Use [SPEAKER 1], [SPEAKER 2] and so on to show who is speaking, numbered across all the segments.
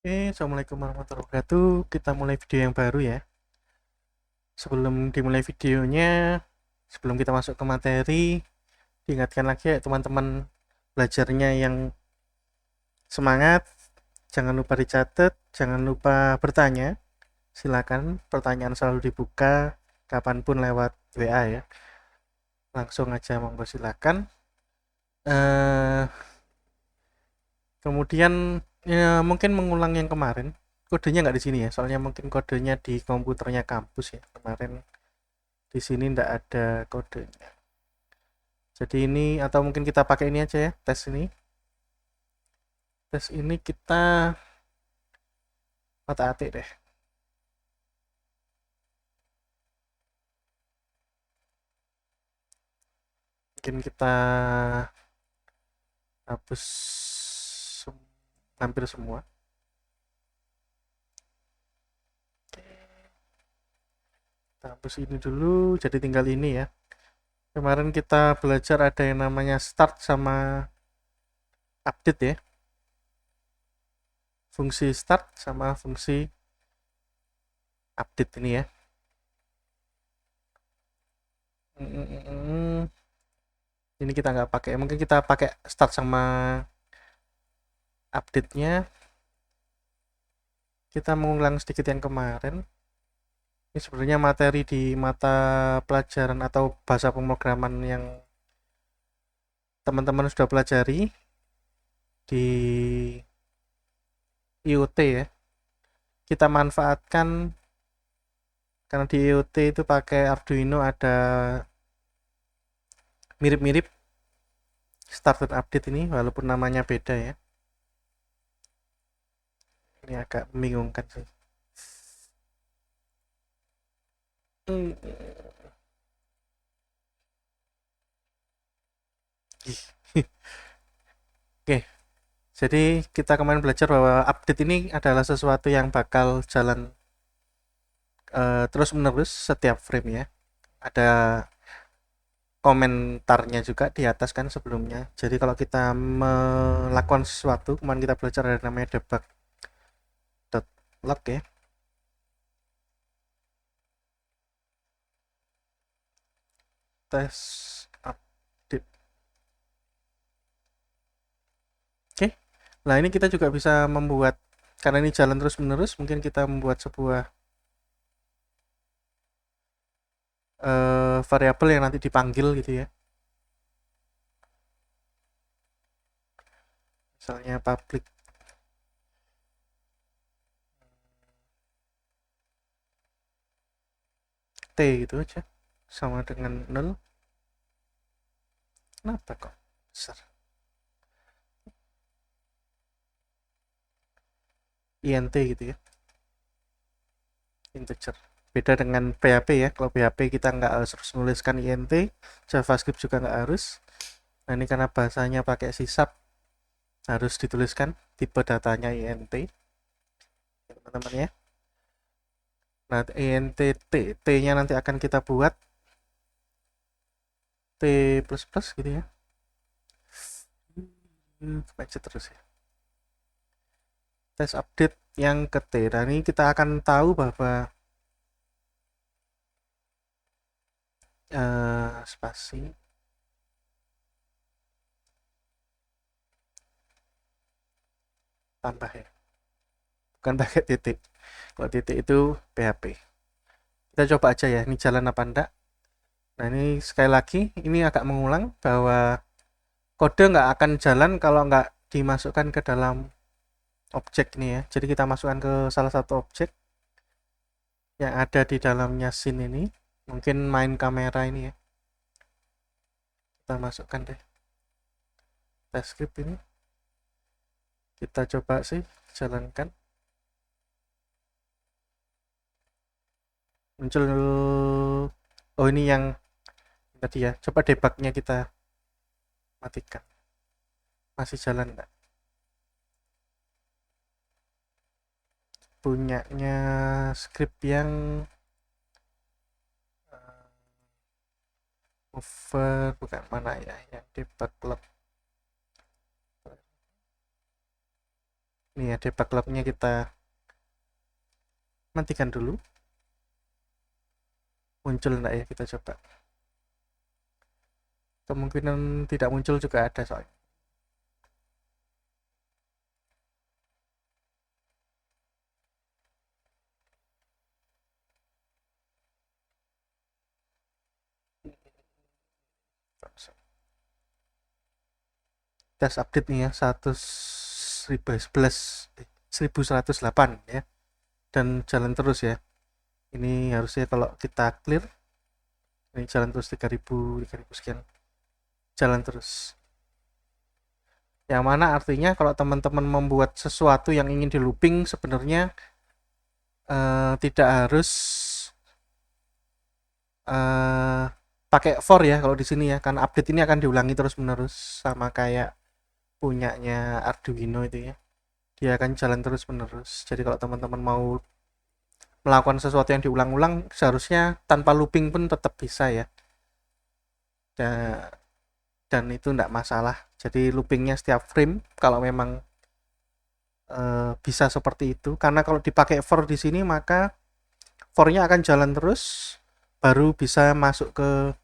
[SPEAKER 1] Assalamualaikum warahmatullahi wabarakatuh. Kita mulai video yang baru ya. Sebelum dimulai videonya, sebelum kita masuk ke materi, diingatkan lagi ya teman-teman belajarnya yang semangat, jangan lupa dicatat, jangan lupa bertanya. Silakan pertanyaan selalu dibuka kapanpun lewat WA ya. Langsung aja monggo silakan. Eh Kemudian ya, mungkin mengulang yang kemarin. Kodenya nggak di sini ya, soalnya mungkin kodenya di komputernya kampus ya. Kemarin di sini nggak ada kodenya. Jadi ini atau mungkin kita pakai ini aja ya, tes ini. Tes ini kita otak-atik deh. Mungkin kita hapus hampir semua. Kita hapus ini dulu, jadi tinggal ini ya. Kemarin kita belajar ada yang namanya start sama update ya. Fungsi start sama fungsi update ini ya. Ini kita nggak pakai, mungkin kita pakai start sama update-nya. Kita mengulang sedikit yang kemarin. Ini sebenarnya materi di mata pelajaran atau bahasa pemrograman yang teman-teman sudah pelajari di IoT ya. Kita manfaatkan karena di IoT itu pakai Arduino ada mirip-mirip start dan update ini walaupun namanya beda ya. Ini agak membingungkan sih. Hmm. Oke, jadi kita kemarin belajar bahwa update ini adalah sesuatu yang bakal jalan terus-menerus setiap frame ya. Ada komentarnya juga di atas kan sebelumnya. Jadi kalau kita melakukan sesuatu, kemarin kita belajar ada namanya debug.log ya. Tes update. Oke. Nah, ini kita juga bisa membuat karena ini jalan terus-menerus, mungkin kita membuat sebuah variabel yang nanti dipanggil gitu ya. Misalnya public t gitu aja sama dengan 0. Kenapa kok besar? int gitu ya, integer. Beda dengan PHP ya, kalau PHP kita nggak harus menuliskan int, JavaScript juga nggak harus. Nah ini karena bahasanya pakai sysap harus dituliskan tipe datanya int teman-teman ya. Nah int t nya nanti akan kita buat t plus plus gitu ya. Baca terus ya, tes update yang ke t. Nah ini kita akan tahu bahwa spasi tambah ya, bukan pakai titik. Kalau titik itu PHP. Kita coba aja ya, ini jalan apa enggak. Nah ini sekali lagi, ini agak mengulang bahwa kode nggak akan jalan kalau nggak dimasukkan ke dalam objek ini ya. Jadi kita masukkan ke salah satu objek yang ada di dalamnya scene ini. Mungkin main kamera ini ya. Kita masukkan deh test script ini. Kita coba sih jalankan. Muncul, oh ini yang tadi ya. Coba debugnya kita matikan. Masih jalan nggak? Punyanya script yang mover, bukan, mana ya yang debug log. Ini ya debug lognya kita nantikan dulu. Muncul enggak ya, kita coba. Kemungkinan tidak muncul juga ada soalnya. Tes update nih ya 1108 ya, dan jalan terus ya. Ini harusnya kalau kita clear ini jalan terus 3000 sekian, jalan terus. Yang mana artinya kalau teman-teman membuat sesuatu yang ingin di looping sebenarnya tidak harus pakai for ya kalau di sini ya, karena update ini akan diulangi terus menerus sama kayak punyanya Arduino itu ya, dia akan jalan terus menerus. Jadi kalau teman-teman mau melakukan sesuatu yang diulang-ulang seharusnya tanpa looping pun tetap bisa ya, dan itu enggak masalah. Jadi loopingnya setiap frame kalau memang bisa seperti itu, karena kalau dipakai for di sini maka for-nya akan jalan terus baru bisa masuk ke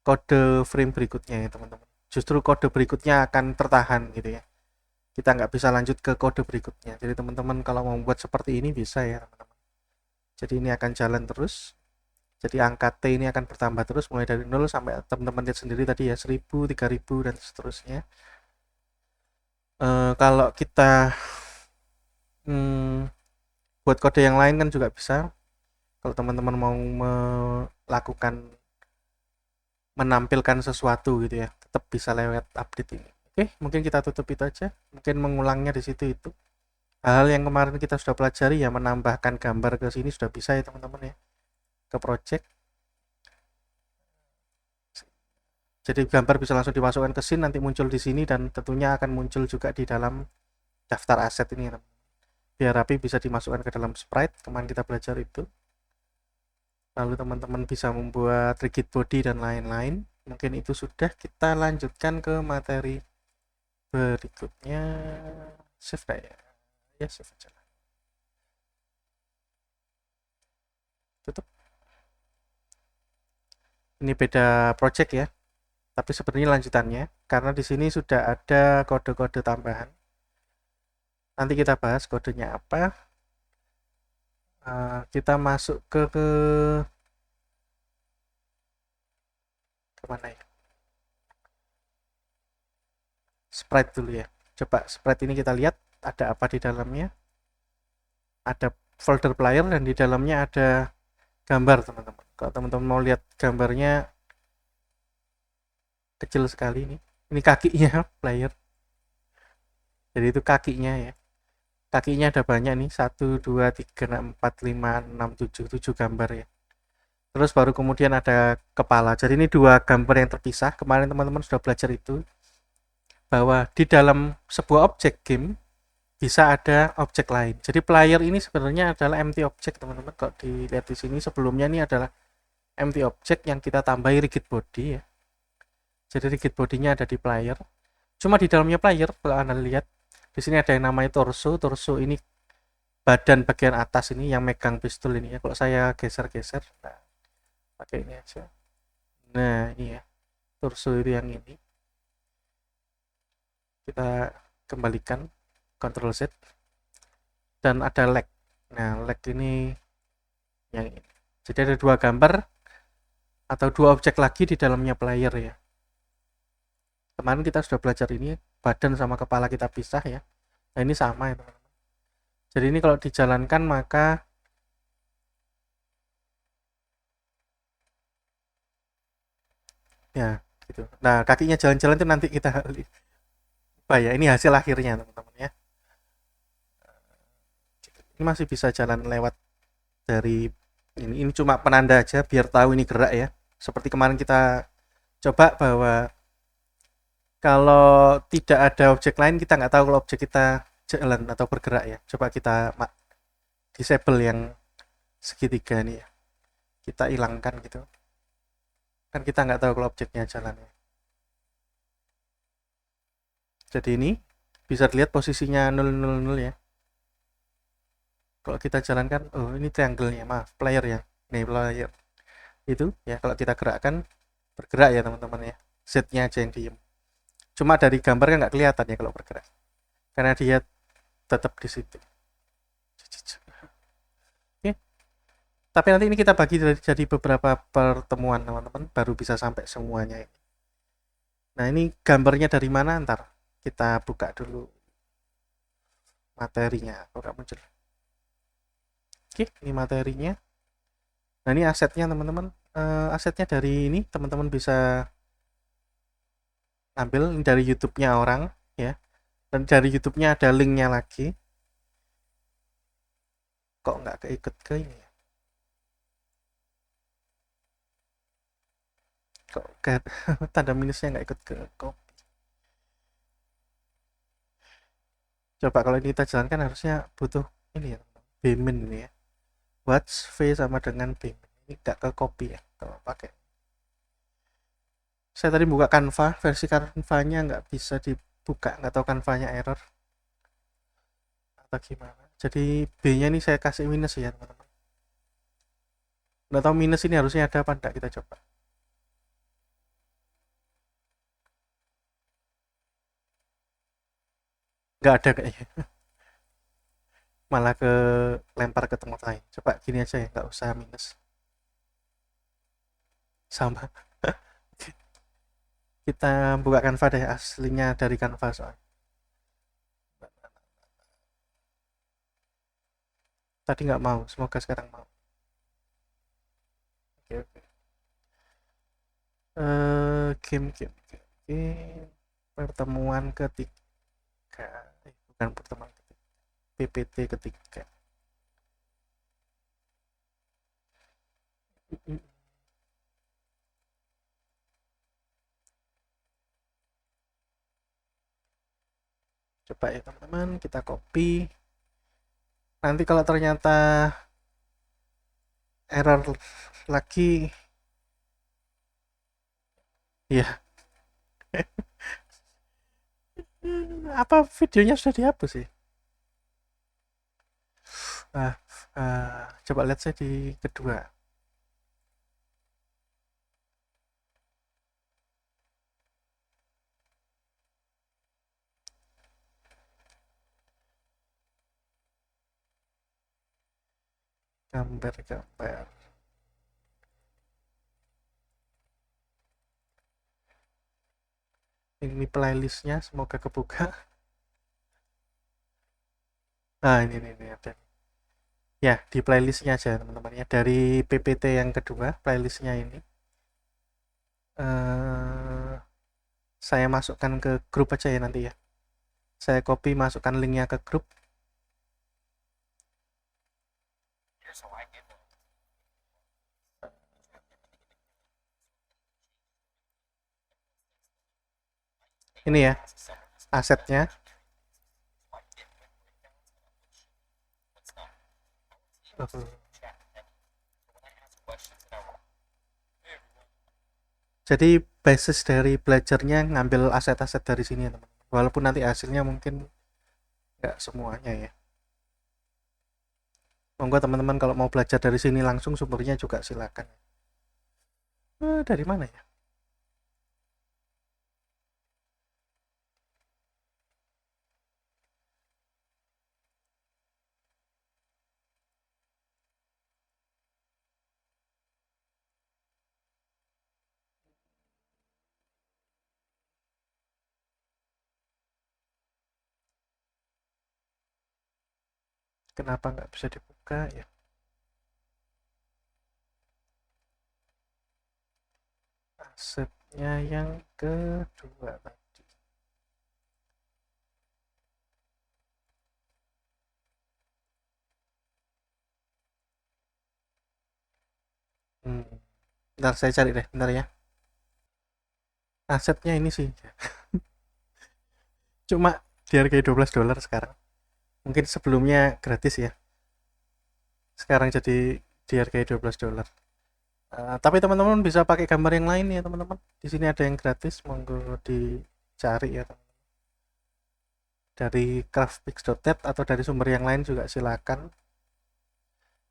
[SPEAKER 1] kode frame berikutnya ya teman-teman. Justru kode berikutnya akan tertahan gitu ya, kita nggak bisa lanjut ke kode berikutnya. Jadi teman-teman kalau mau membuat seperti ini bisa ya teman-teman. Jadi ini akan jalan terus, jadi angka T ini akan bertambah terus mulai dari 0 sampai teman-teman lihat sendiri tadi ya, 1000, 3000 dan seterusnya. Kalau kita buat kode yang lain kan juga bisa. Kalau teman-teman mau melakukan menampilkan sesuatu gitu ya, tetap bisa lewat update ini. Oke, mungkin kita tutup itu aja. Mungkin mengulangnya di situ itu. Hal yang kemarin kita sudah pelajari ya, menambahkan gambar ke sini sudah bisa ya teman-teman ya, ke project. Jadi gambar bisa langsung dimasukkan ke scene, nanti muncul di sini dan tentunya akan muncul juga di dalam daftar aset ini ya. Biar rapi bisa dimasukkan ke dalam sprite, kemarin kita belajar itu. Lalu teman-teman bisa membuat rigid body dan lain-lain. Mungkin itu sudah, kita lanjutkan ke materi berikutnya. Save kayak ya, save aja lah. Tutup. Ini beda project ya, tapi sebenarnya lanjutannya karena di sini sudah ada kode-kode tambahan. Nanti kita bahas kodenya apa. Kita masuk ke kemana ya, sprite dulu ya. Coba sprite ini kita lihat ada apa di dalamnya. Ada folder player dan di dalamnya ada gambar teman-teman. Kalau teman-teman mau lihat gambarnya kecil sekali nih. Ini kakinya player. Jadi itu kakinya ya. Kakinya ada banyak nih, 1, 2, 3, 4, 5, 6, 7 gambar ya. Terus baru kemudian ada kepala. Jadi ini dua gambar yang terpisah. Kemarin teman-teman sudah belajar itu, bahwa di dalam sebuah objek game bisa ada objek lain. Jadi player ini sebenarnya adalah empty object teman-teman. Kalau dilihat di sini sebelumnya ini adalah empty object yang kita tambahi rigid body ya. Jadi rigid bodinya ada di player. Cuma di dalamnya player kalau Anda lihat di sini ada yang namanya torso. Torso ini badan bagian atas ini yang megang pistol ini ya. Kalau saya geser-geser, nah, pakai ini aja. Nah, ini ya. Torso itu yang ini. Kita kembalikan, Ctrl Z. Dan ada leg. Nah, leg ini yang ini. Jadi ada dua gambar atau dua objek lagi di dalamnya player ya. Kemarin kita sudah belajar ini, badan sama kepala kita pisah ya. Nah, ini sama ya teman-teman. Jadi ini kalau dijalankan maka ya gitu. Nah, kakinya jalan-jalan itu nanti kita ya, ini hasil akhirnya teman-teman ya. Ini masih bisa jalan lewat dari ini cuma penanda aja biar tahu ini gerak ya. Seperti kemarin kita coba bahwa kalau tidak ada objek lain kita nggak tahu kalau objek kita jalan atau bergerak ya. Coba kita disable yang segitiga nih ya, kita hilangkan gitu, kan kita nggak tahu kalau objeknya jalan ya. Jadi ini bisa dilihat posisinya 000 ya. Kalau kita jalankan, oh ini triangle-nya, maaf, player ya. Nih player. Itu ya kalau kita gerakkan bergerak ya teman-teman ya. Z-nya aja yang diem. Cuma dari gambar kan nggak kelihatan ya kalau bergerak. Karena dia tetap di situ. Oke. Tapi nanti ini kita bagi jadi beberapa pertemuan teman-teman, baru bisa sampai semuanya ini. Nah ini gambarnya dari mana, ntar kita buka dulu materinya. Kok nggak muncul? Oke, ini materinya. Nah ini asetnya teman-teman. Asetnya dari ini teman-teman bisa ambil dari YouTube-nya orang ya. Dan dari YouTube-nya ada linknya lagi. Kok nggak keikut ke ini ya? Kok tanda minusnya nggak ikut ke copy? Coba kalau ini kita jalankan harusnya butuh ini ya, Bmin ini ya. Watch V sama dengan Bmin. Ini nggak ke copy ya kalau pakai. Saya tadi buka Canva, versi Canva-nya nggak bisa dibuka, nggak tahu Canva-nya error atau gimana. Jadi B-nya ini saya kasih minus ya teman-teman. Nggak tahu minus ini harusnya ada apa enggak, kita coba. Nggak ada kayaknya. Malah ke lempar ke tempat lain. Coba gini aja ya, nggak usah minus. Sama. Kita buka Canva deh, aslinya dari Canva soalnya. Tadi nggak mau, semoga sekarang mau. Oke, oke. Game. Pertemuan ketiga. Bukan pertemuan ketiga. PPT ketiga. Coba ya teman-teman, kita copy. Nanti kalau ternyata error lagi, ya apa videonya sudah dihapus sih? Coba lihat saya di kedua. Gambar. Ini playlistnya, semoga kebuka. Nah ini ada. Ya di playlistnya aja teman-teman ya, dari PPT yang kedua playlistnya ini. Saya masukkan ke grup aja ya nanti ya. Saya copy, masukkan linknya ke grup. Ini ya asetnya. Jadi basis dari belajarnya ngambil aset-aset dari sini ya teman. Walaupun nanti hasilnya mungkin nggak semuanya ya. Monggo teman-teman kalau mau belajar dari sini langsung sumbernya juga silakan. Dari mana ya? Kenapa nggak bisa dibuka ya? Asetnya yang kedua tadi. Bentar saya cari deh, bentar ya. Asetnya ini sih. Cuma dihargai $12 sekarang. Mungkin sebelumnya gratis ya. Sekarang jadi dihargai $12. Tapi teman-teman bisa pakai gambar yang lain ya teman-teman. Di sini ada yang gratis, monggo dicari ya. dari craftpix.net atau dari sumber yang lain juga silakan.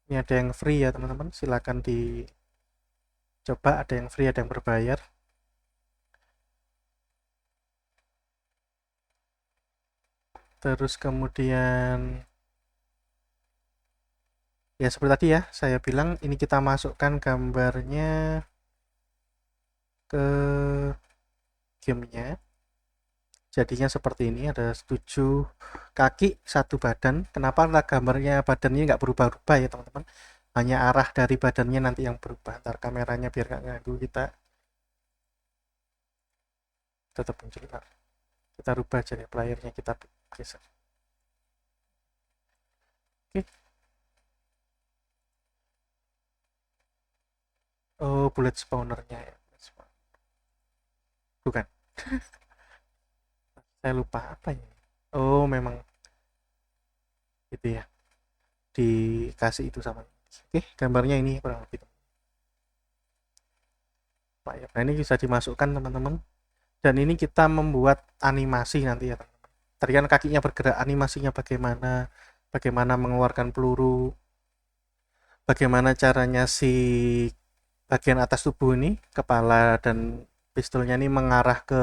[SPEAKER 1] Ini ada yang free ya teman-teman, silakan dicoba, ada yang free, ada yang berbayar. Terus kemudian ya seperti tadi ya, saya bilang ini kita masukkan gambarnya ke gamenya. Jadinya seperti ini, ada 7 kaki, 1 badan. Kenapa gambarnya badannya nggak berubah-ubah ya teman-teman? Hanya arah dari badannya nanti yang berubah. Ntar kameranya biar nggak ganggu kita. Tetap muncul. Kita rubah aja nih, playernya kita geser. Oke. Oh, bullet spawnernya ya. Bukan. Saya lupa apa ya. Oh, memang gitu ya. Dikasih itu sama. Oke, gambarnya ini kurang lebih. Nah, ini bisa dimasukkan teman-teman. Dan ini kita membuat animasi nanti ya teman-teman. Tadi kan kakinya bergerak, animasinya bagaimana, bagaimana mengeluarkan peluru, bagaimana caranya si bagian atas tubuh ini, kepala dan pistolnya ini mengarah ke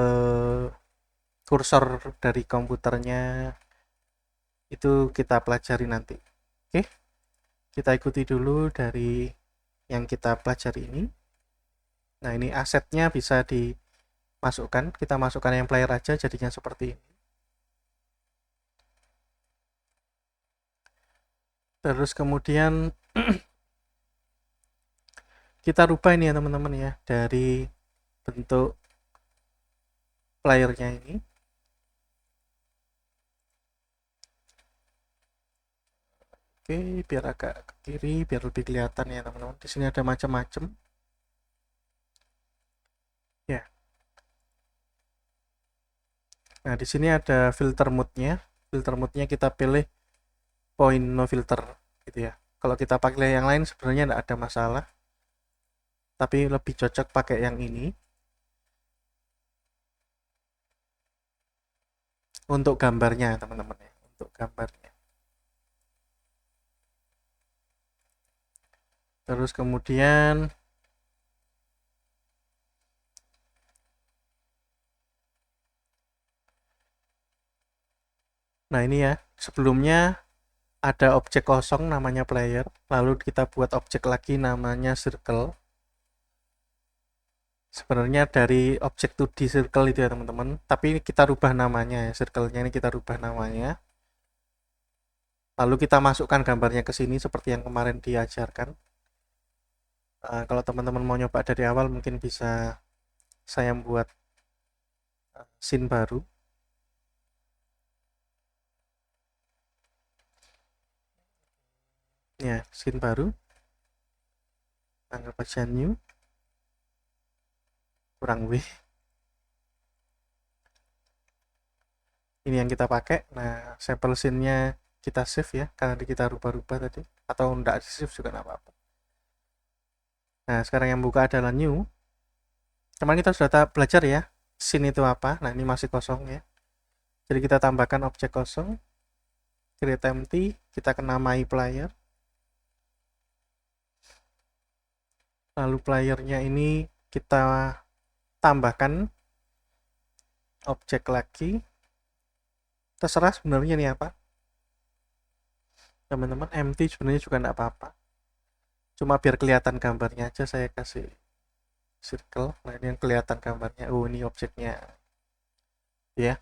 [SPEAKER 1] kursor dari komputernya, itu kita pelajari nanti. Oke, kita ikuti dulu dari yang kita pelajari ini. Nah, ini asetnya bisa dimasukkan, kita masukkan yang player aja jadinya seperti ini. Terus kemudian kita rubah ini ya teman-teman ya, dari bentuk playernya ini. Oke, biar agak ke kiri, biar lebih kelihatan ya teman-teman. Di sini ada macam-macam. Ya. Nah, di sini ada filter mode-nya. Filter mode-nya kita pilih point no filter gitu ya. Kalau kita pakai yang lain sebenarnya tidak ada masalah. Tapi lebih cocok pakai yang ini. Untuk gambarnya teman-teman ya. Untuk gambarnya. Terus kemudian nah ini ya, sebelumnya ada objek kosong namanya player, lalu kita buat objek lagi namanya circle. Sebenarnya dari objek 2D circle itu ya teman-teman, tapi kita rubah namanya ya, circle-nya ini kita rubah namanya. Lalu kita masukkan gambarnya ke sini seperti yang kemarin diajarkan. Kalau teman-teman mau nyoba dari awal mungkin bisa saya buat scene baru. Ya, scene baru. Anggap aja new. Kurang W. Ini yang kita pakai. Nah, sampel scene-nya kita save ya, karena kita rubah-rubah tadi. Atau enggak di save juga enggak apa-apa. Nah, sekarang yang buka adalah new. Kemarin kita sudah belajar ya, scene itu apa. Nah, ini masih kosong ya. Jadi kita tambahkan objek kosong, create empty, kita namai player. Lalu playernya ini kita tambahkan objek lagi. Terserah sebenarnya ini apa. Teman-teman, empty sebenarnya juga enggak apa-apa. Cuma biar kelihatan gambarnya aja saya kasih circle. Nah, ini yang kelihatan gambarnya. Oh, ini objeknya. Ya.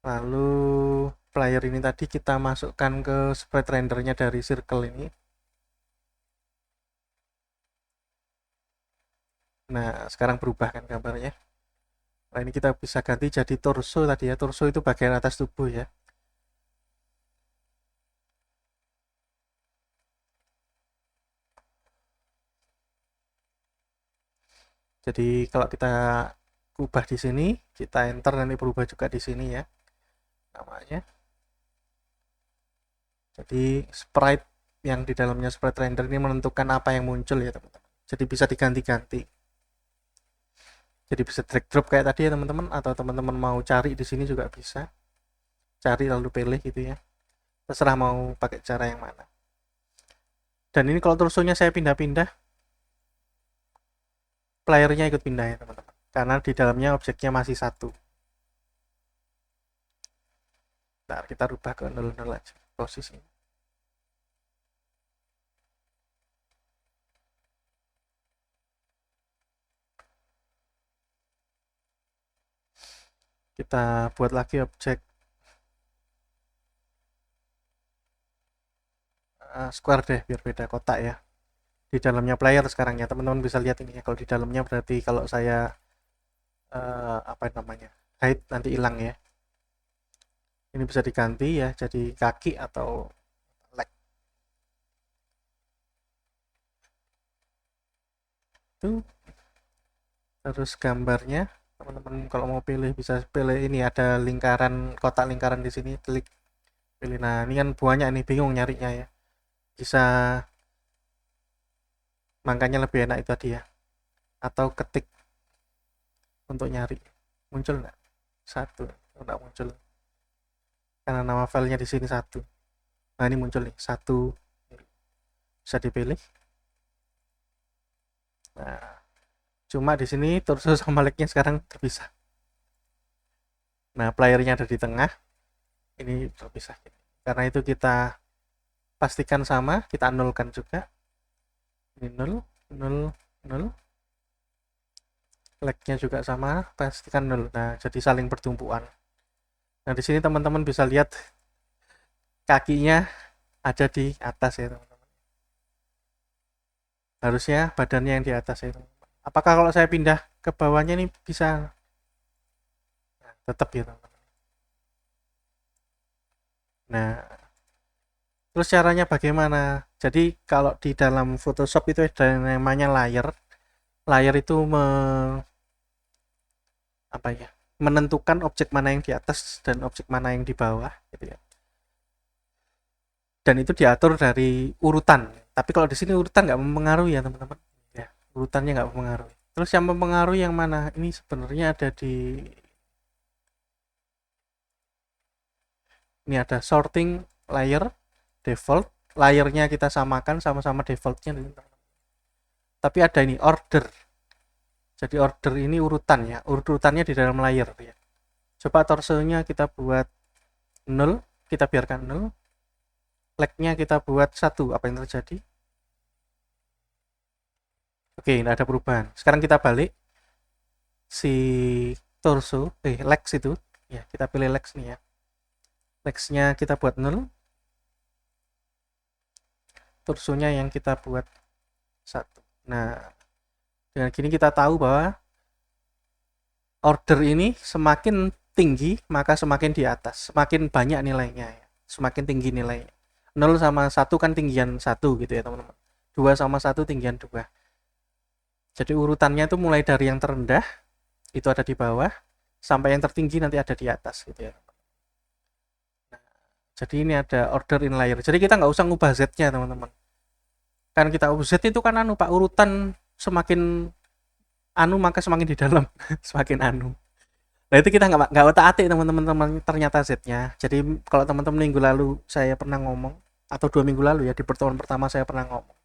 [SPEAKER 1] Lalu player ini tadi kita masukkan ke sprite rendernya dari circle ini. Nah, sekarang berubah kan gambarnya. Nah, ini kita bisa ganti jadi torso tadi ya. Torso itu bagian atas tubuh ya. Jadi kalau kita ubah di sini, kita enter nanti berubah juga di sini ya namanya. Jadi sprite yang di dalamnya sprite render ini menentukan apa yang muncul ya teman-teman. Jadi bisa diganti-ganti. Jadi bisa drag drop kayak tadi ya teman-teman, atau teman-teman mau cari di sini juga bisa. Cari lalu pilih gitu ya. Terserah mau pakai cara yang mana. Dan ini kalau torsonya saya pindah-pindah, playernya ikut pindah ya teman-teman. Karena di dalamnya objeknya masih satu. Nah, kita rubah ke 00 aja posisi. Kita buat lagi objek square deh biar beda kotak ya. Di dalamnya player sekarang ya teman-teman bisa lihat ini ya. Kalau di dalamnya berarti kalau saya apa namanya hide nanti hilang ya. Ini bisa diganti ya jadi kaki atau leg. Tuh. Terus gambarnya teman-teman kalau mau pilih bisa pilih ini ada lingkaran kotak lingkaran di sini klik pilih. Nah ini kan banyak nih bingung nyarinya ya. Bisa makanya lebih enak itu tadi ya. Atau ketik untuk nyari muncul nggak satu nggak muncul karena nama filenya di sini satu. Nah ini muncul nih satu bisa dipilih. Nah cuma di sini torso sama legnya sekarang terpisah. Nah playernya ada di tengah ini terpisah karena itu kita pastikan sama kita nolkan juga ini 0 0 0 legnya juga sama pastikan 0. Nah jadi saling bertumpuan. Nah di sini teman-teman bisa lihat kakinya ada di atas ya teman-teman. Harusnya badannya yang di atas ya teman-teman. Apakah kalau saya pindah ke bawahnya ini bisa? Nah, tetap ya teman-teman. Nah terus caranya bagaimana? Jadi kalau di dalam Photoshop itu ada yang namanya layer. Layer itu apa ya? Menentukan objek mana yang di atas dan objek mana yang di bawah gitu ya. Dan itu diatur dari urutan. Tapi kalau di sini urutan nggak mempengaruhi ya teman-teman. Ya, urutannya nggak mempengaruhi. Terus yang mempengaruhi yang mana? Ini sebenarnya ada di ini ada sorting layer default. Layernya kita samakan sama-sama defaultnya. Tapi ada ini order. Jadi order ini urutan ya. Urutannya di dalam layer ya. Coba torsonya kita buat 0, kita biarkan 0. Legnya kita buat 1, apa yang terjadi? Oke, tidak ada perubahan. Sekarang kita balik si torso, legs itu ya, kita pilih legs nih ya. Legsnya kita buat 0. Torsonya yang kita buat 1. Nah, dengan gini kita tahu bahwa order ini semakin tinggi maka semakin di atas, semakin banyak nilainya ya. Semakin tinggi nilainya. 0 sama 1 kan tinggian 1 gitu ya teman-teman. 2 sama 1 tinggian 2. Jadi urutannya itu mulai dari yang terendah itu ada di bawah sampai yang tertinggi nanti ada di atas gitu ya. Nah, jadi ini ada order in layer. Jadi kita nggak usah ngubah Z-nya teman-teman. Kan kita ubah Z itu kan anu Pak, urutan semakin anu maka semakin di dalam semakin anu. Nah itu kita nggak otak-atik teman-teman ternyata Z-nya. Jadi kalau teman-teman minggu lalu saya pernah ngomong atau 2 minggu lalu ya di pertemuan pertama saya pernah ngomong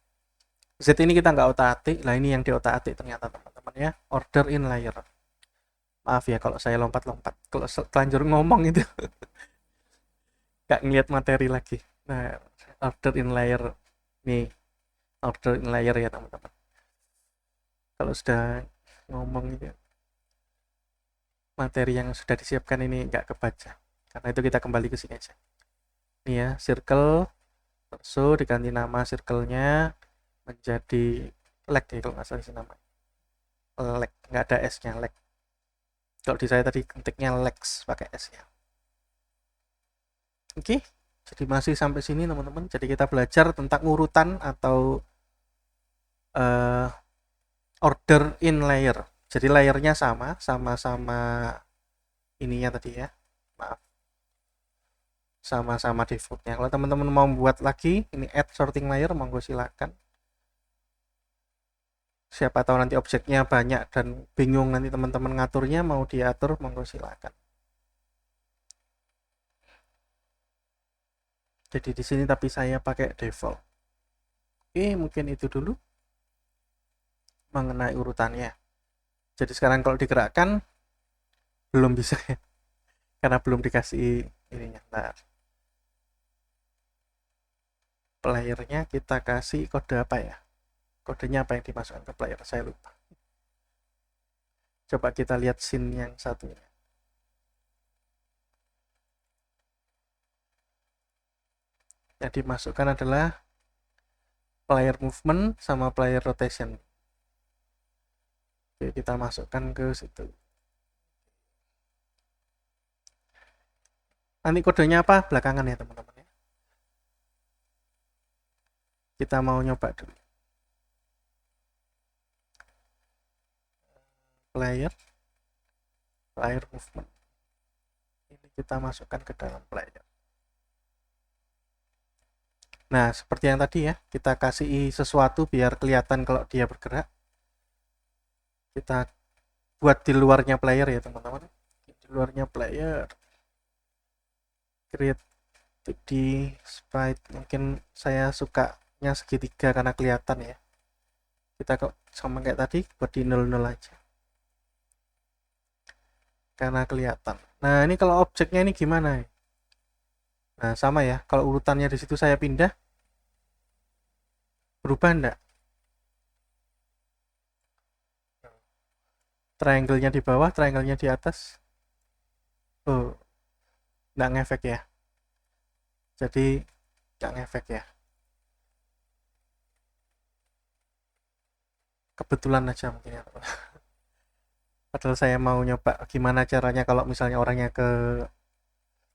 [SPEAKER 1] Z ini kita nggak otak-atik. Lah ini yang di otak-atik ternyata teman-teman ya. Order in layer. Maaf ya kalau saya lompat-lompat. Kalau terlanjur ngomong itu nggak ngeliat materi lagi. Nah order in layer nih order in layer ya teman-teman. Kalau sudah ngomong itu materi yang sudah disiapkan ini nggak kebaca. Karena itu kita kembali ke sini aja. Ini ya, circle torso diganti nama circle-nya menjadi leg ya kalau nggak salah sih namanya. Leg, nggak ada S-nya, leg. Kalau di saya tadi ketiknya legs pakai S ya. Oke, jadi masih sampai sini teman-teman. Jadi kita belajar tentang urutan atau order in layer. Jadi layernya sama-sama ininya tadi ya. Maaf. Sama-sama defaultnya. Kalau teman-teman mau buat lagi, ini add sorting layer, monggo silakan. Siapa tahu nanti objeknya banyak dan bingung nanti teman-teman ngaturnya, mau diatur monggo silakan. Jadi di sini tapi saya pakai default. Oke, mungkin itu dulu mengenai urutannya. Jadi sekarang kalau digerakkan belum bisa ya, karena belum dikasih ininya. Nah, playernya kita kasih kode apa ya? Kodenya apa yang dimasukkan ke player? Saya lupa. Coba kita lihat scene yang satunya. Yang dimasukkan adalah player movement sama player rotation. Oke, kita masukkan ke situ. Nanti kodenya apa? Belakangan ya teman-teman ya. Kita mau nyoba dulu. Player movement. Ini kita masukkan ke dalam player. Nah, seperti yang tadi ya, kita kasih sesuatu biar kelihatan kalau dia bergerak. Kita buat di luarnya player ya teman-teman. Di luarnya player. Create 2D sprite. Mungkin saya sukanya segitiga karena kelihatan ya. Kita kok sama kayak tadi buat di 00 aja. Karena kelihatan. Nah, ini kalau objeknya ini gimana? Nah, sama ya. Kalau urutannya di situ saya pindah, berubah enggak? Triangle-nya di bawah, triangle-nya di atas. Oh, enggak ngefek ya. Jadi, enggak ngefek ya. Kebetulan aja mungkin ya. Padahal saya mau nyoba gimana caranya kalau misalnya orangnya ke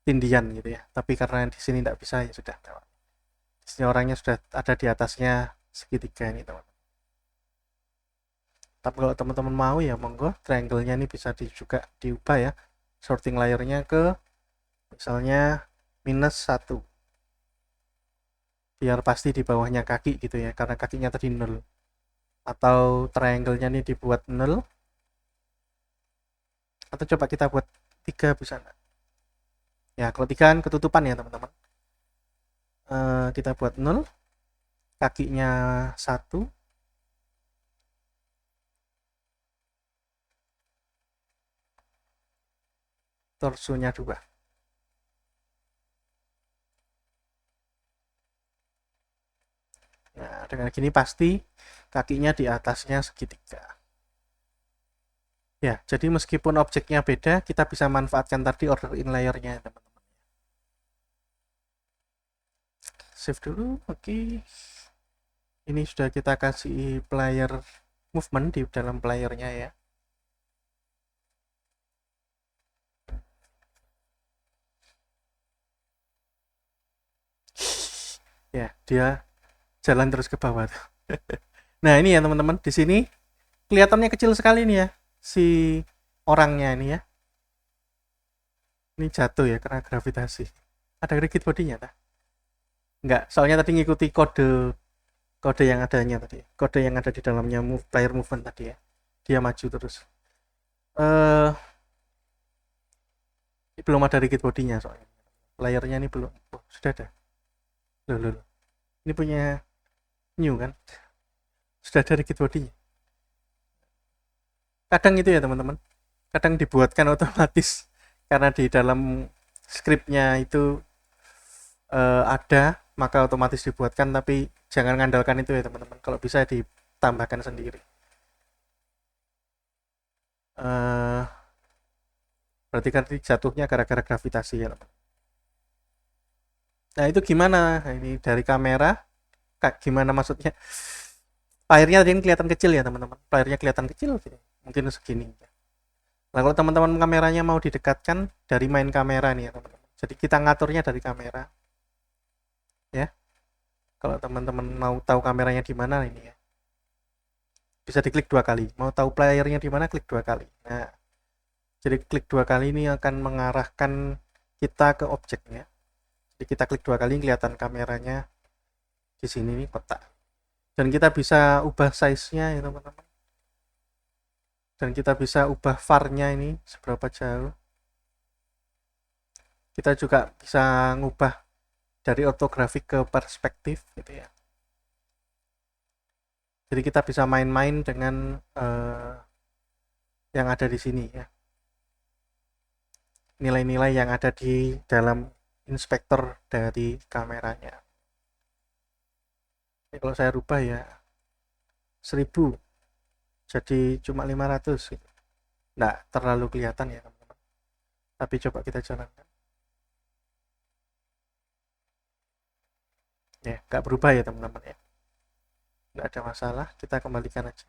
[SPEAKER 1] tindian gitu ya. Tapi karena di sini enggak bisa ya sudah. Di sini orangnya sudah ada di atasnya segitiga ini teman. Tapi kalau teman-teman mau ya monggo, triangle-nya ini bisa juga diubah ya. Sorting layer-nya ke misalnya -1. Biar pasti di bawahnya kaki gitu ya, karena kakinya tadi 0. Atau triangle-nya ini dibuat 0. Atau coba kita buat 3 bisa enggak? Ya, kalau 3 kan ketutupan ya teman-teman. Kita buat 0. Kakinya 1. Torsonya 2. Nah, dengan gini pasti kakinya di atasnya segitiga. Ya, jadi meskipun objeknya beda, kita bisa manfaatkan tadi order in layer-nya, teman-teman. Save dulu, oke. Ini sudah kita kasih player movement di dalam playernya ya. Ya, dia jalan terus ke bawah. Nah, ini ya teman-teman, di sini kelihatannya kecil sekali nih ya si orangnya ini ya. Ini jatuh ya karena gravitasi. Ada rigid bodinya tak? Enggak, soalnya tadi ngikuti kode yang adanya tadi. Kode yang ada di dalamnya player movement tadi ya. Dia maju terus. Ini belum ada rigid bodinya soalnya. Playernya ini belum. Oh, sudah ada. Loh. Ini punya new kan? Sudah ada rigid bodinya. Kadang itu ya teman-teman. Kadang dibuatkan otomatis karena di dalam scriptnya itu ada, maka otomatis dibuatkan, tapi jangan ngandalkan itu ya teman-teman. Kalau bisa ditambahkan sendiri. Berarti kan jatuhnya gara-gara gravitasi ya teman. Nah itu gimana? Nah, ini dari kamera, gimana maksudnya? Layarnya tadi kelihatan kecil ya teman-teman. Layarnya kelihatan kecil, mungkin segini. Nah kalau teman-teman kameranya mau didekatkan dari main kamera nih ya teman-teman. Jadi kita ngaturnya dari kamera, ya. Kalau teman-teman mau tahu kameranya di mana ini ya, bisa diklik 2 kali. Mau tahu playernya di mana, klik 2 kali. Nah, jadi klik 2 kali ini akan mengarahkan kita ke objeknya. Jadi kita klik 2 kali, kelihatan kameranya di sini nih kotak. Dan kita bisa ubah size-nya ya teman-teman. dan kita bisa ubah VAR-nya ini seberapa jauh. Kita juga bisa ngubah dari ortografik ke perspektif gitu ya. Jadi kita bisa main-main dengan yang ada di sini ya. Nilai-nilai yang ada di dalam inspektor dari kameranya. Ini kalau saya rubah ya 1000 jadi cuma 500 gitu. Nggak terlalu kelihatan ya teman-teman. Tapi coba kita jalankan. Ya, nggak berubah ya teman-teman ya. Nggak ada masalah, kita kembalikan aja.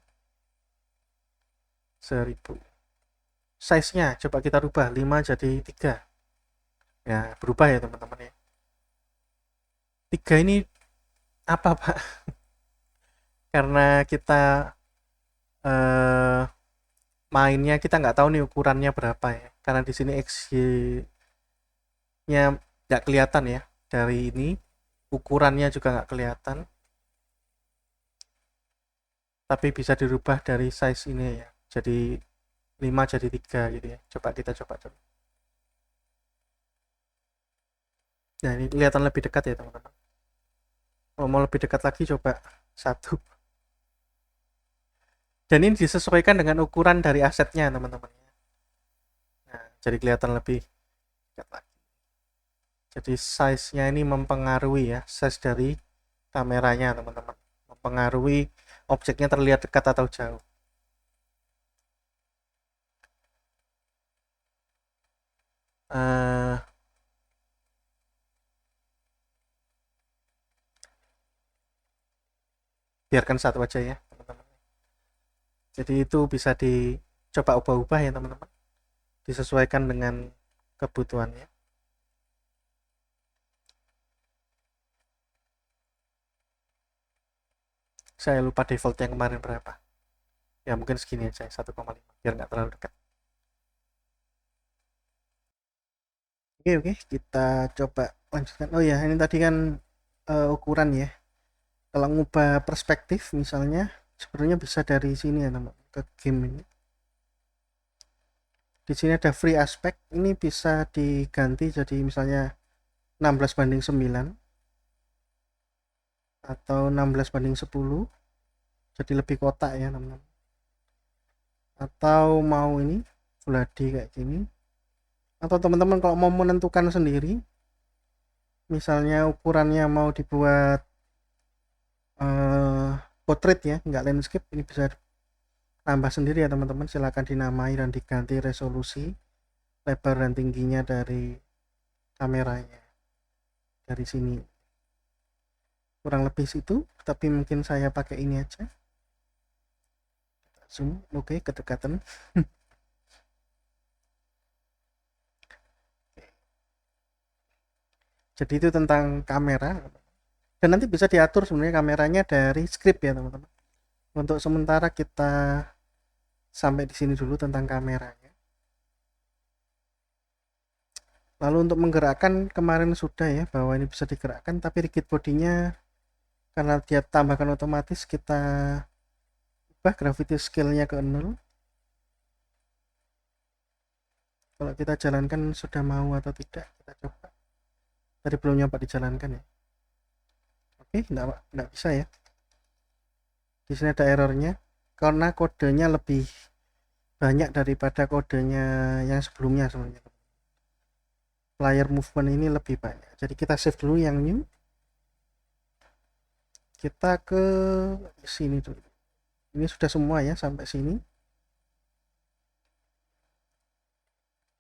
[SPEAKER 1] 1000. Size-nya coba kita rubah 5 jadi 3. Ya, berubah ya teman-teman ya. 3 ini apa, Pak? Karena kita mainnya kita nggak tahu nih ukurannya berapa ya. Karena di sini XY-nya nggak kelihatan ya. Dari ini ukurannya juga nggak kelihatan. Tapi bisa dirubah dari size ini ya. Jadi 5 jadi 3 gitu ya. Coba kita coba. Nah, ini kelihatan lebih dekat ya teman-teman. Kalau mau lebih dekat lagi coba 1. Dan ini disesuaikan dengan ukuran dari asetnya teman-teman. Nah, jadi kelihatan lebih dekat lagi. Jadi size-nya ini mempengaruhi ya, size dari kameranya teman-teman. Mempengaruhi objeknya terlihat dekat atau jauh. Biarkan 1 aja ya teman-teman. Jadi itu bisa dicoba ubah-ubah ya teman-teman. Disesuaikan dengan kebutuhannya. Saya lupa default yang kemarin berapa. Ya mungkin segini aja 1,5 biar nggak terlalu dekat. Oke, kita coba lanjutkan. Oh ya, ini tadi kan ukuran ya. Kalau ngubah perspektif misalnya sebenarnya bisa dari sini ya teman, ke game ini. Di sini ada free aspect, ini bisa diganti jadi misalnya 16:9 atau 16:10, jadi lebih kotak ya teman-teman. Atau mau ini Full HD kayak gini. Atau teman-teman kalau mau menentukan sendiri, misalnya ukurannya mau dibuat portrait ya, nggak landscape, ini bisa tambah sendiri ya teman-teman. Silahkan dinamai dan diganti resolusi, lebar dan tingginya dari kameranya dari sini. Kurang lebih situ, tapi mungkin saya pakai ini aja. Zoom, oke, kedekatan. Jadi itu tentang kamera. Dan nanti bisa diatur sebenarnya kameranya dari script ya teman-teman. Untuk sementara kita sampai di sini dulu tentang kameranya. Lalu untuk menggerakkan kemarin sudah ya bahwa ini bisa digerakkan, tapi rigid bodinya karena dia tambahkan otomatis, kita ubah gravity scale-nya ke 0. Kalau kita jalankan sudah mau atau tidak, kita coba. Tadi belum nyoba dijalankan ya. Oke, enggak bisa ya. Di sini ada errornya karena kodenya lebih banyak daripada kodenya yang sebelumnya sebenarnya. Player movement ini lebih banyak. Jadi kita save dulu yang new. Kita ke sini dulu. Ini sudah semua ya sampai sini.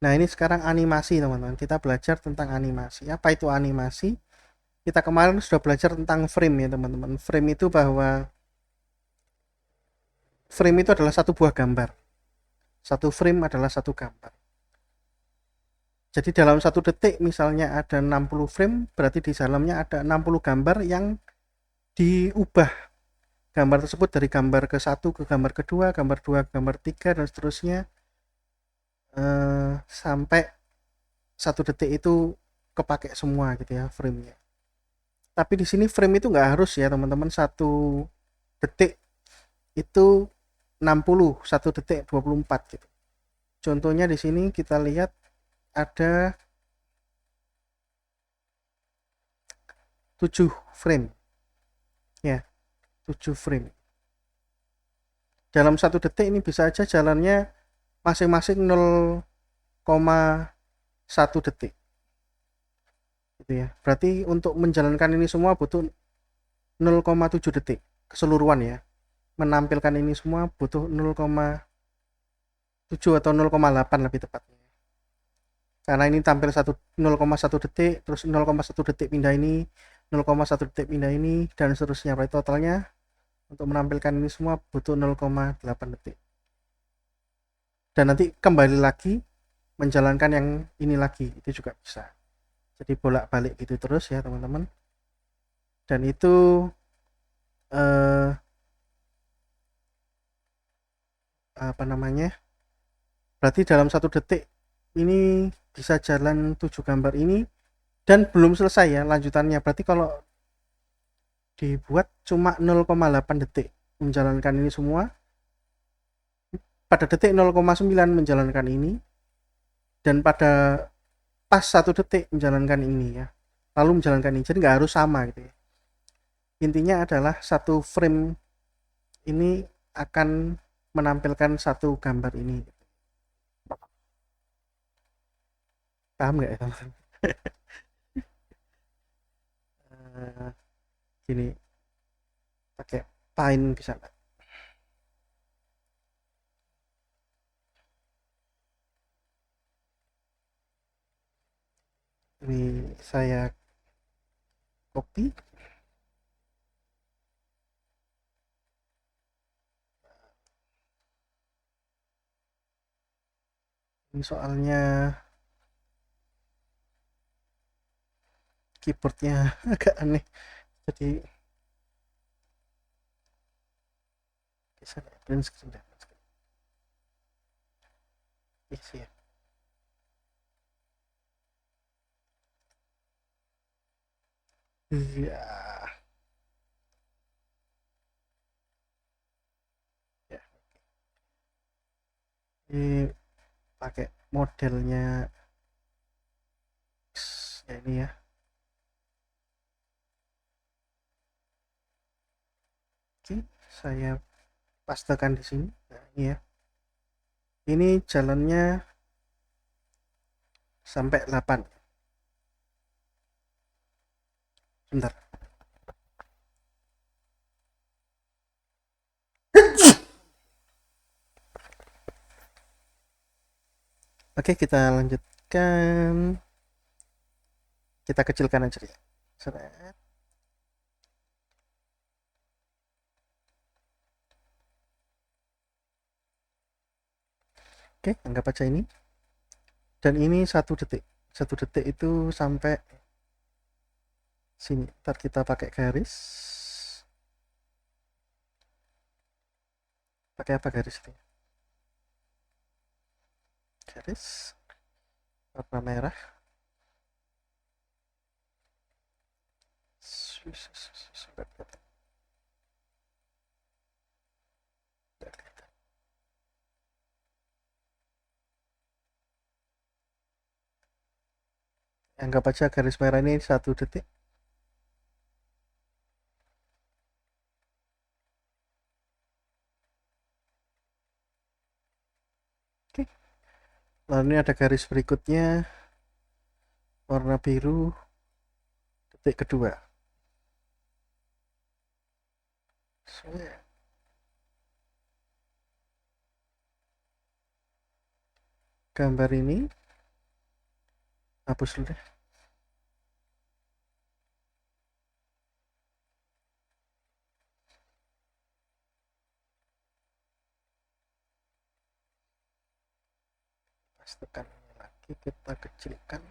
[SPEAKER 1] Nah, ini sekarang animasi teman-teman. Kita belajar tentang animasi. Apa itu animasi? Kita kemarin sudah belajar tentang frame ya teman-teman. Frame itu bahwa frame itu adalah satu buah gambar. Satu frame adalah satu gambar. Jadi dalam 1 detik misalnya ada 60 frame, berarti di dalamnya ada 60 gambar yang diubah. Gambar tersebut dari gambar ke-1 ke gambar kedua, gambar 2 ke gambar 3 dan seterusnya sampai 1 detik itu kepake semua gitu ya framenya. Tapi di sini frame itu nggak harus ya teman-teman, 1 detik itu 60, 1 detik 24 gitu. Contohnya di sini kita lihat ada 7 frame ya, 7 frame. Dalam 1 detik ini bisa aja jalannya masing-masing 0,1 detik gitu ya. Berarti untuk menjalankan ini semua butuh 0,7 detik keseluruhan ya. Menampilkan ini semua butuh 0,7 atau 0,8 lebih tepatnya. Karena ini tampil 0,1 detik, terus 0,1 detik pindah ini, 0,1 detik pindah ini, dan seterusnya. Berarti totalnya untuk menampilkan ini semua butuh 0,8 detik. Dan nanti kembali lagi menjalankan yang ini lagi, itu juga bisa. Jadi bolak-balik gitu terus ya teman-teman. Dan itu apa namanya? Berarti dalam 1 detik ini bisa jalan 7 gambar ini dan belum selesai ya lanjutannya. Berarti kalau dibuat cuma 0,8 detik menjalankan ini semua, pada detik 0,9 menjalankan ini, dan pada pas 1 detik menjalankan ini ya, lalu menjalankan ini. Jadi nggak harus sama gitu ya. Intinya adalah 1 frame ini akan menampilkan 1 gambar ini. Paham nggak ya teman-teman? Gini, pakai Paint bisa nggak? Ini saya copy. Ini soalnya keyboardnya agak aneh, jadi bisa print screen deh. Isi ya. Iya. Ya. Ini pakai modelnya ya ini ya. Oke, saya pastekan di sini. Nah, ini ya. Ini jalannya sampai 8. Bentar. Oke, kita lanjutkan. Kita kecilkan aja ya. Seret. Oke, anggap aja ini. Dan ini 1 detik. 1 detik itu sampai sini. Ntar kita pakai garis. Pakai apa garis ini? Garis warna merah. Anggap aja garis merah ini 1 detik. Oke. Lalu ini ada garis berikutnya warna biru, detik kedua. Gambar ini hapus dulu deh. Pastikan ini lagi, kita kecilkan.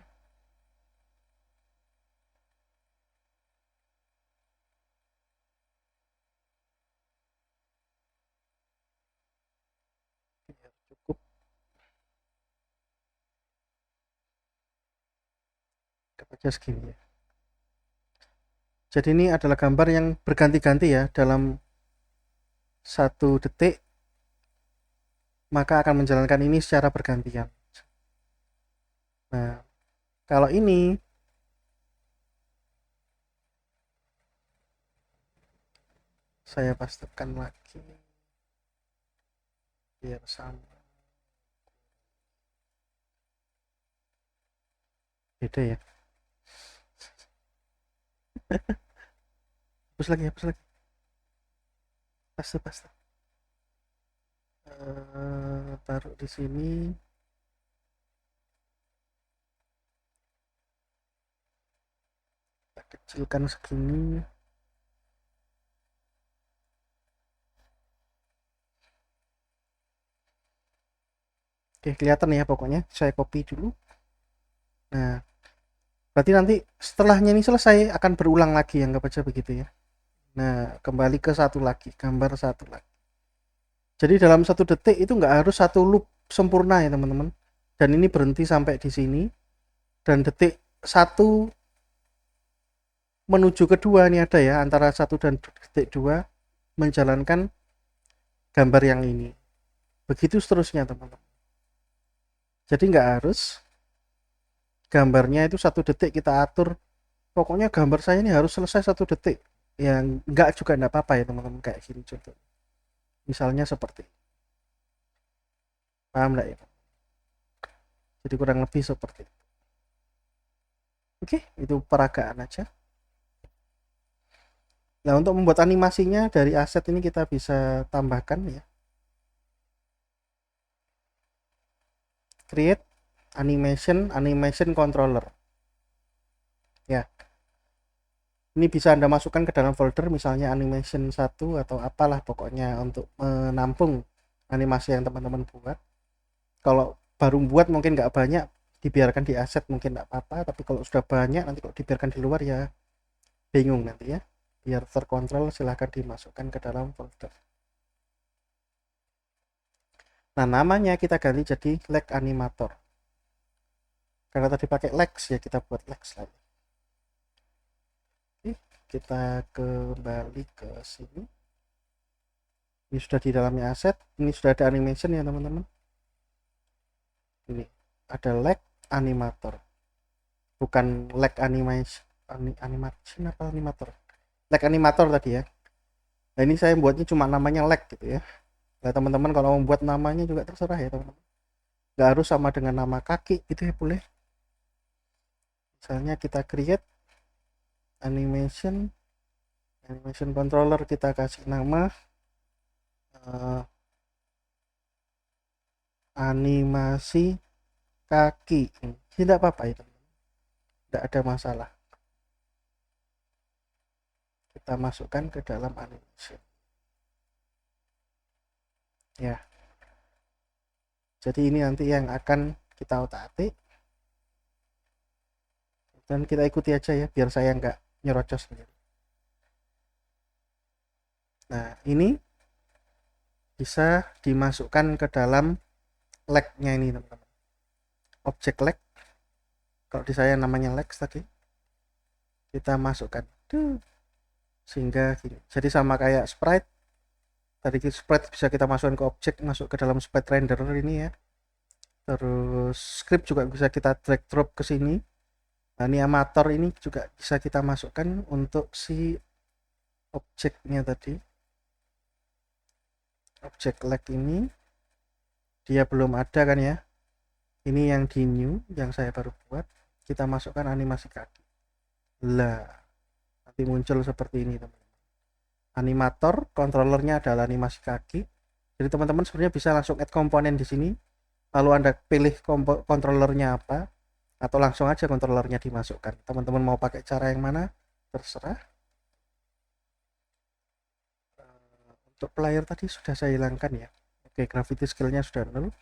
[SPEAKER 1] Cukup. Aja segini ya. Jadi ini adalah gambar yang berganti-ganti ya dalam 1 detik maka akan menjalankan ini secara bergantian. Nah, kalau ini saya pastikan lagi biar sama. Beda ya. Hapus lagi, hapus lagi. Paste, paste. Taruh di sini. Kita kecilkan segini. Oke, kelihatan ya pokoknya. Saya copy dulu. Nah, berarti nanti setelahnya ini selesai akan berulang lagi, anggap aja begitu ya. Nah, kembali ke satu lagi, gambar satu lagi. Jadi dalam 1 detik itu nggak harus satu loop sempurna ya teman-teman. Dan ini berhenti sampai di sini. Dan detik 1 menuju kedua ini ada ya, antara 1 dan detik 2 menjalankan gambar yang ini. Begitu seterusnya teman-teman. Jadi nggak harus gambarnya itu 1 detik kita atur. Pokoknya gambar saya ini harus selesai 1 detik. Yang nggak juga nggak apa-apa ya teman-teman, kayak gini contoh. Misalnya seperti, paham nggak ya? Jadi kurang lebih seperti itu. Oke, itu peragaan aja. Nah, untuk membuat animasinya dari aset ini kita bisa tambahkan ya. Create animation controller. Ya. Ini bisa Anda masukkan ke dalam folder misalnya animation 1 atau apalah pokoknya untuk menampung animasi yang teman-teman buat. Kalau baru buat mungkin nggak banyak, dibiarkan di aset mungkin nggak apa-apa, tapi kalau sudah banyak nanti kalau dibiarkan di luar ya bingung nanti ya. Biar terkontrol silahkan dimasukkan ke dalam folder. Nah, namanya kita ganti jadi lag animator. Karena tadi pakai Lex ya, kita buat Lex lagi. Oke, kita kembali ke sini. Ini sudah di dalamnya aset, ini sudah ada animation ya teman-teman. Ini ada lag animator, bukan lag animation apa animator, lag animator tadi ya. Nah, ini saya buatnya cuma namanya lag gitu ya. Nah, teman-teman kalau membuat namanya juga terserah ya teman-teman, nggak harus sama dengan nama kaki gitu ya, boleh. Misalnya kita create animation controller, kita kasih nama animasi kaki. Tidak apa-apa itu, tidak ada masalah. Kita masukkan ke dalam animation ya. Jadi ini nanti yang akan kita otak-atik dan kita ikuti aja ya, biar saya nggak nyerocos sendiri. Nah, ini bisa dimasukkan ke dalam lag-nya ini teman-teman. Objek lag, kalau di saya namanya lag tadi, kita masukkan sehingga gini. Jadi sama kayak sprite tadi, sprite bisa kita masukkan ke objek, masuk ke dalam sprite renderer ini ya. Terus script juga bisa kita drag drop ke sini. Nah, ini amator ini juga bisa kita masukkan untuk si objeknya tadi. Objek lag ini dia belum ada kan ya. Ini yang di new, yang saya baru buat. Kita masukkan animasi kaki. Lah, nanti muncul seperti ini teman-teman. Animator, controllernya adalah animasi kaki. Jadi teman-teman sebenarnya bisa langsung add komponen di sini. Lalu Anda pilih controllernya apa, atau langsung aja controllernya dimasukkan. Teman-teman mau pakai cara yang mana, terserah. Untuk player tadi sudah saya hilangkan ya. Oke, gravity scale-nya sudah 0.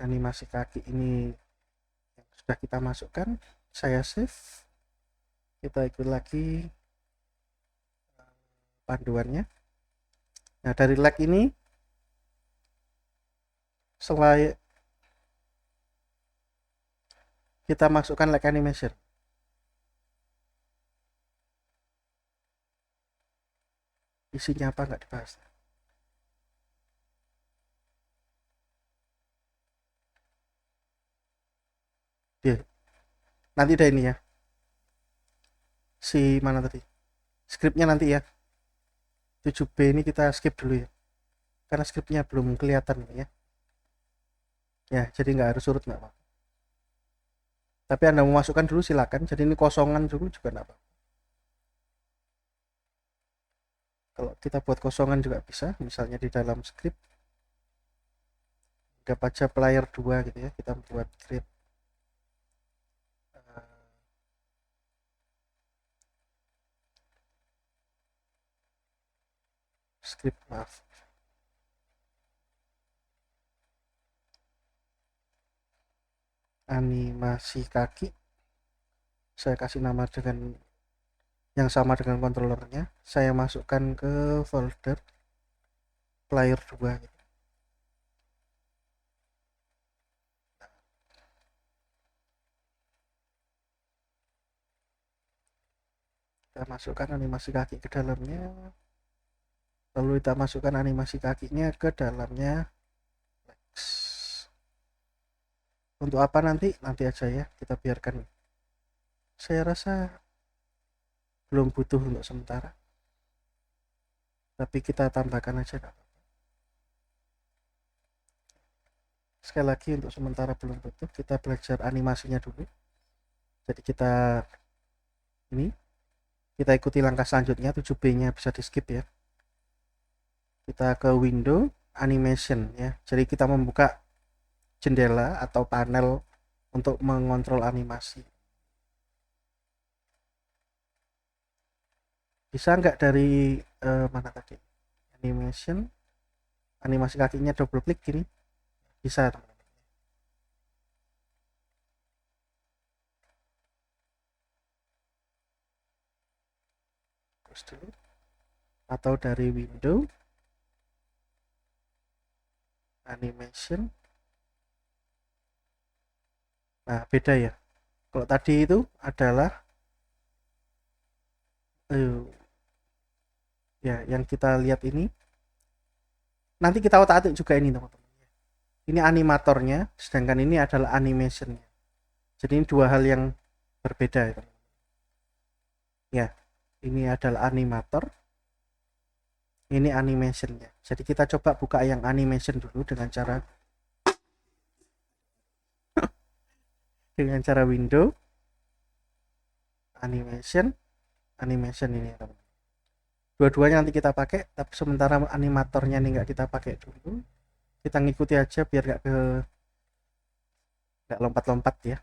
[SPEAKER 1] Animasi kaki ini yang sudah kita masukkan, saya save. Kita ikut lagi panduannya. Nah, dari lag ini selain kita masukkan lag animation. Isinya apa nggak dibahas. nanti deh ini ya, si mana tadi skripnya nanti ya, 7B ini kita skip dulu ya karena skripnya belum kelihatan ya. Ya jadi nggak harus urut, nggak apa, tapi Anda mau masukkan dulu silakan, jadi ini kosongan dulu juga nggak apa. Kalau kita buat kosongan juga bisa, misalnya di dalam script ada baca player 2 gitu ya, kita buat create script, maaf, animasi kaki, saya kasih nama dengan yang sama dengan controllernya, saya masukkan ke folder player 2 gitu. Kita masukkan animasi kaki ke dalamnya, lalu kita masukkan animasi kakinya ke dalamnya Lex. Untuk apa nanti aja ya, kita biarkan, saya rasa belum butuh untuk sementara, tapi kita tambahkan aja Kak. Sekali lagi untuk sementara belum butuh, kita belajar animasinya dulu. Jadi kita ini, kita ikuti langkah selanjutnya, 7B nya bisa di skip ya. Kita ke window animation ya, jadi kita membuka jendela atau panel untuk mengontrol animasi. Bisa nggak dari mana tadi, animation, animasi kakinya double klik gini, bisa teman-teman. Terus dulu, atau dari window animation. Nah beda ya, kalau tadi itu adalah ya yang kita lihat ini, nanti kita otak-atik juga ini teman-teman, ini animatornya, sedangkan ini adalah animationnya, jadi ini dua hal yang berbeda ya teman-teman. Ya ini adalah animator, ini animationnya. Jadi kita coba buka yang animation dulu dengan cara window animation, animation ini teman. Dua-duanya nanti kita pakai, tapi sementara animatornya ini nggak kita pakai dulu, kita ngikuti aja biar nggak lompat-lompat ya.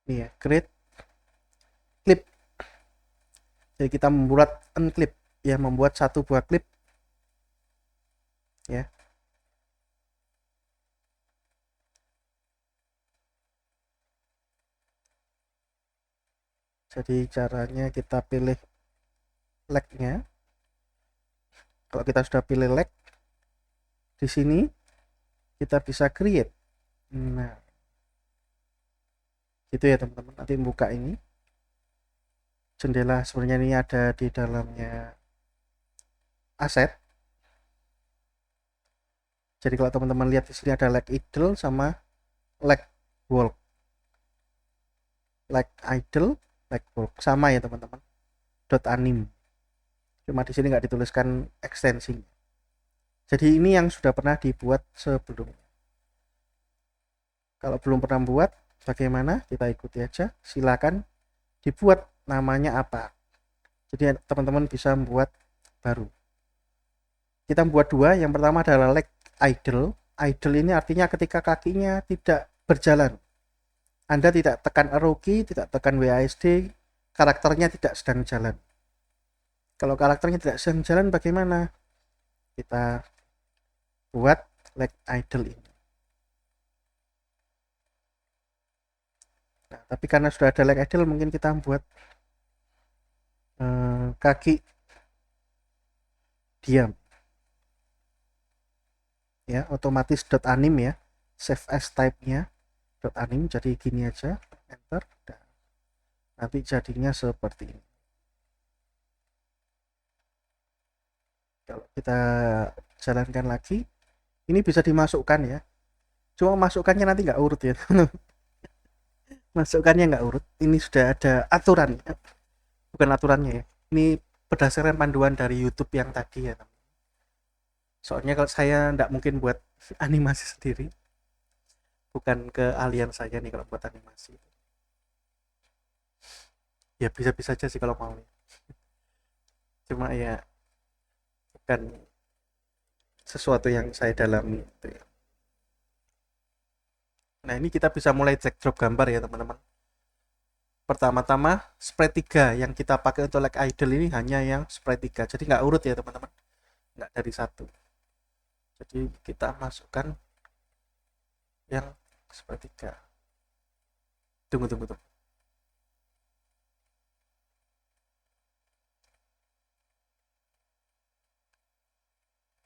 [SPEAKER 1] Ini ya, create clip, jadi kita membuat unclip ya, membuat satu buah klip ya. Jadi caranya kita pilih lag-nya. Kalau kita sudah pilih lag, di sini kita bisa create. Nah, gitu ya teman-teman. Nanti buka ini jendela, sebenarnya ini ada di dalamnya aset. Jadi kalau teman-teman lihat di sini ada lag idle sama lag walk. Lag idle, lag walk sama ya teman-teman. .anim. Cuma di sini nggak dituliskan ekstensi. Jadi ini yang sudah pernah dibuat sebelumnya. Kalau belum pernah buat, bagaimana? Kita ikuti aja. Silakan dibuat namanya apa. Jadi teman-teman bisa membuat baru. Kita membuat dua. Yang pertama adalah lag idle. Idle ini artinya ketika kakinya tidak berjalan. Anda tidak tekan arrow key, tidak tekan WASD, karakternya tidak sedang jalan. Kalau karakternya tidak sedang jalan, bagaimana? Kita buat lag idle ini. Nah, tapi karena sudah ada lag idle, mungkin kita buat kaki diam ya, otomatis .anim ya, save as type-nya .anim, jadi gini aja, enter, dan nanti jadinya seperti ini. Kalau kita jalankan lagi, ini bisa dimasukkan ya. Cuma masukkannya nanti nggak urut ya. Masukkannya nggak urut. Ini sudah ada aturan, bukan aturannya ya. Ini berdasarkan panduan dari YouTube yang tadi ya. Soalnya kalau saya nggak mungkin buat animasi sendiri, bukan keahlian saya nih kalau buat animasi. Ya bisa-bisa aja sih kalau mau. Cuma ya bukan sesuatu yang saya dalami gitu ya. Nah, ini kita bisa mulai drag drop gambar ya, teman-teman. Pertama-tama, spread 3 yang kita pakai untuk like idle ini hanya yang spread 3. Jadi nggak urut ya, teman-teman. Nggak dari satu. Jadi kita masukkan yang spread 3. Tunggu.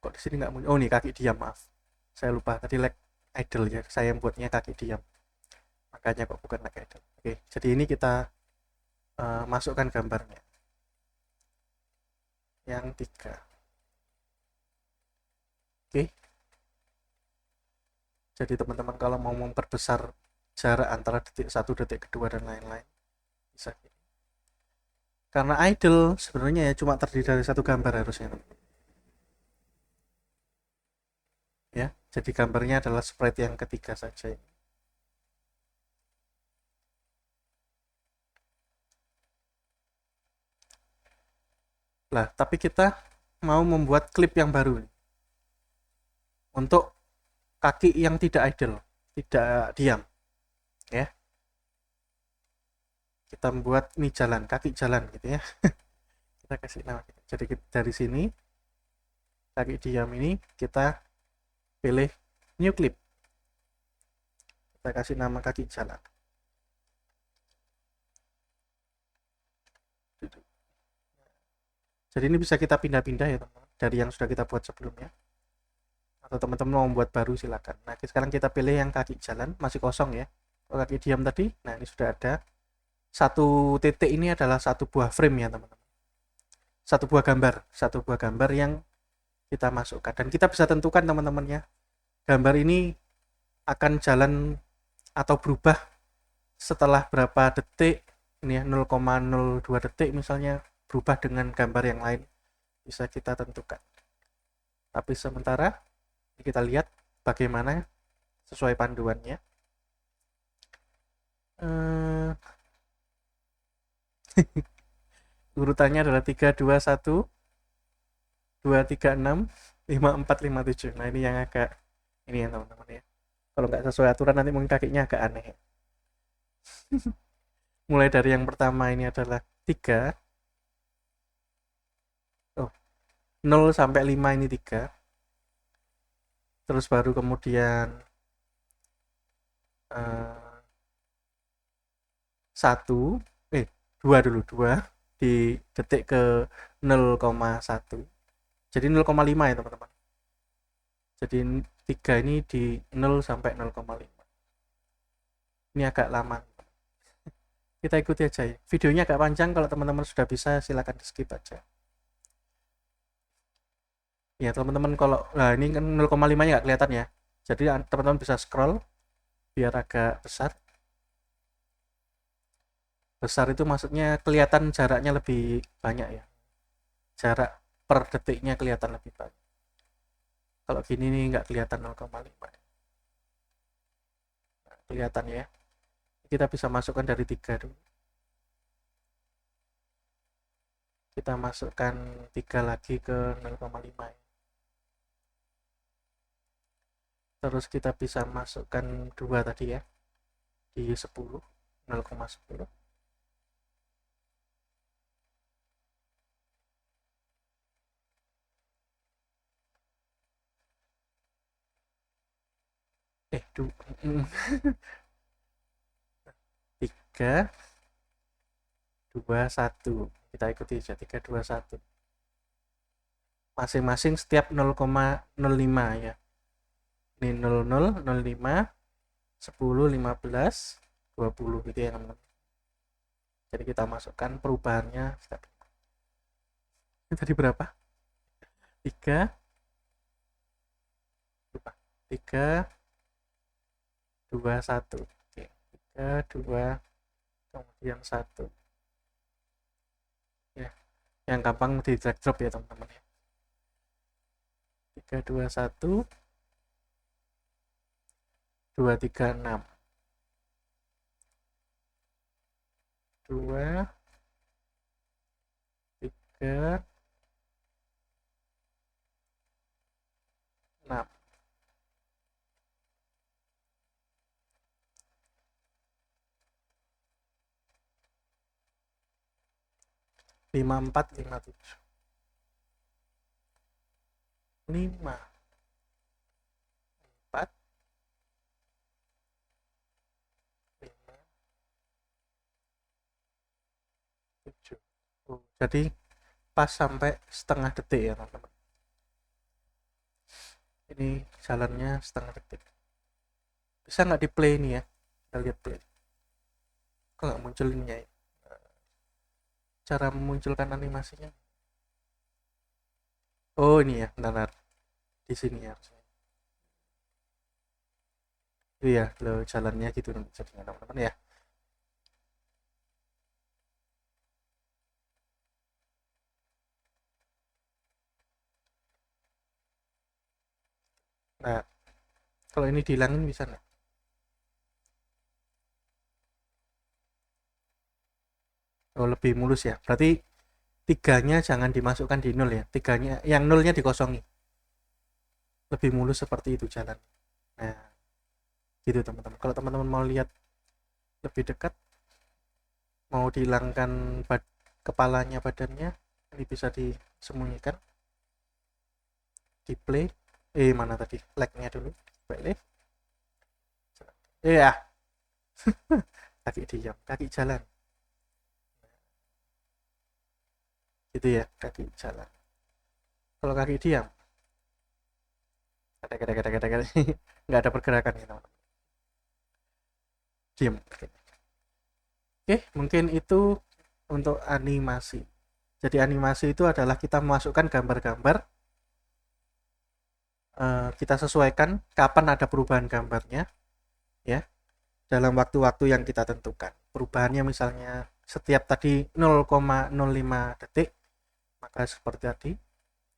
[SPEAKER 1] Kok di sini nggak muncul? Oh, nih kaki diam, maaf. Saya lupa tadi like idle ya. Saya buatnya kaki diam. Makanya kok bukan like idle. Oke, jadi ini kita masukkan gambarnya. Yang 3. Oke. Jadi teman-teman kalau mau memperbesar jarak antara detik 1, detik kedua dan lain-lain bisa. Karena idle sebenarnya ya cuma terdiri dari satu gambar harusnya. Ya, jadi gambarnya adalah sprite yang ketiga saja. Lah, tapi kita mau membuat klip yang baru untuk kaki yang tidak idle, tidak diam. Ya. Kita membuat ini jalan, kaki jalan gitu ya. Kita kasih nama. Jadi dari sini kaki diam ini kita pilih new clip. Kita kasih nama kaki jalan. Jadi ini bisa kita pindah-pindah ya teman-teman, dari yang sudah kita buat sebelumnya. Atau teman-teman mau membuat baru silakan. Nah, sekarang kita pilih yang kaki jalan, masih kosong ya. Kalau kaki diam tadi, nah ini sudah ada. Satu titik ini adalah satu buah frame ya teman-teman. Satu buah gambar yang kita masukkan. Dan kita bisa tentukan teman-teman ya, gambar ini akan jalan atau berubah setelah berapa detik. Ini ya 0,02 detik misalnya berubah dengan gambar yang lain, bisa kita tentukan. Tapi sementara kita lihat bagaimana sesuai panduannya. Urutannya adalah 3, 2, 1, 2, 3, 6, 5, 4, 5, 7. Nah, ini yang agak ini ya teman-teman ya. Kalau nggak sesuai aturan nanti mungkin kakinya agak aneh. Mulai dari yang pertama ini adalah 3. Oh, 0 sampai 5 ini 3. Terus baru kemudian 1, 2 dulu, 2 di detik ke 0,1. Jadi 0,5 ya teman-teman. Jadi 3 ini di 0 sampai 0,5. Ini agak lama. Kita ikuti aja ya. Videonya agak panjang, kalau teman-teman sudah bisa silakan di skip aja. Ya teman-teman, kalau nah ini kan 0,5 nya nggak kelihatan ya. Jadi teman-teman bisa scroll biar agak besar. Besar itu maksudnya kelihatan jaraknya lebih banyak ya. Jarak per detiknya kelihatan lebih banyak. Kalau gini nih nggak kelihatan 0,5. Nah, kelihatan ya. Kita bisa masukkan dari 3 dulu. Kita masukkan 3 lagi ke 0,5 ya. Terus kita bisa masukkan 2 tadi ya, di 10, 0,10. Tiga, 2, 1. Kita ikuti aja 3, 2, 1. Masing-masing setiap 0,05 ya. Ini 00, 05, 10, 15, 20 gitu ya teman-teman. Jadi kita masukkan perubahannya step. Ini tadi berapa? 3, 3, 2, 1. Oke, 3, 2, kemudian 1. Ya, yang gampang di drag drop ya teman-teman ya. 3, 2, 1, 2, 3, 6. 2, 3, 6. 5, 4, 5, 7. 5, 4, 5, 7. Jadi pas sampai setengah detik ya teman-teman. Ini jalannya setengah detik. Bisa nggak di play ini ya? Kita lihat play. Kok nggak munculinnya ya? Cara memunculkan animasinya. Oh ini ya, benar. Di sini ya. Iya, lo jalannya gitu jadinya teman-teman ya. Nah, kalau ini dihilangin bisa nggak? Oh, lebih mulus ya. Berarti tiganya jangan dimasukkan di nol ya. Tiganya, yang nolnya dikosongi. Lebih mulus seperti itu jalan. Nah, gitu teman-teman. Kalau teman-teman mau lihat lebih dekat, mau dihilangkan kepalanya, badannya, ini bisa disembunyikan. Di play. Mana tadi? Like-nya dulu. Play. Ya. Kaki diam, kaki jalan. Gitu ya, kaki jalan. Kalau kaki diam, ada nggak ada pergerakan ya teman-teman. Diam. Oke, mungkin itu untuk animasi. Jadi animasi itu adalah kita memasukkan gambar-gambar, kita sesuaikan kapan ada perubahan gambarnya, ya, dalam waktu-waktu yang kita tentukan. Perubahannya misalnya setiap tadi 0,05 detik, maka seperti tadi.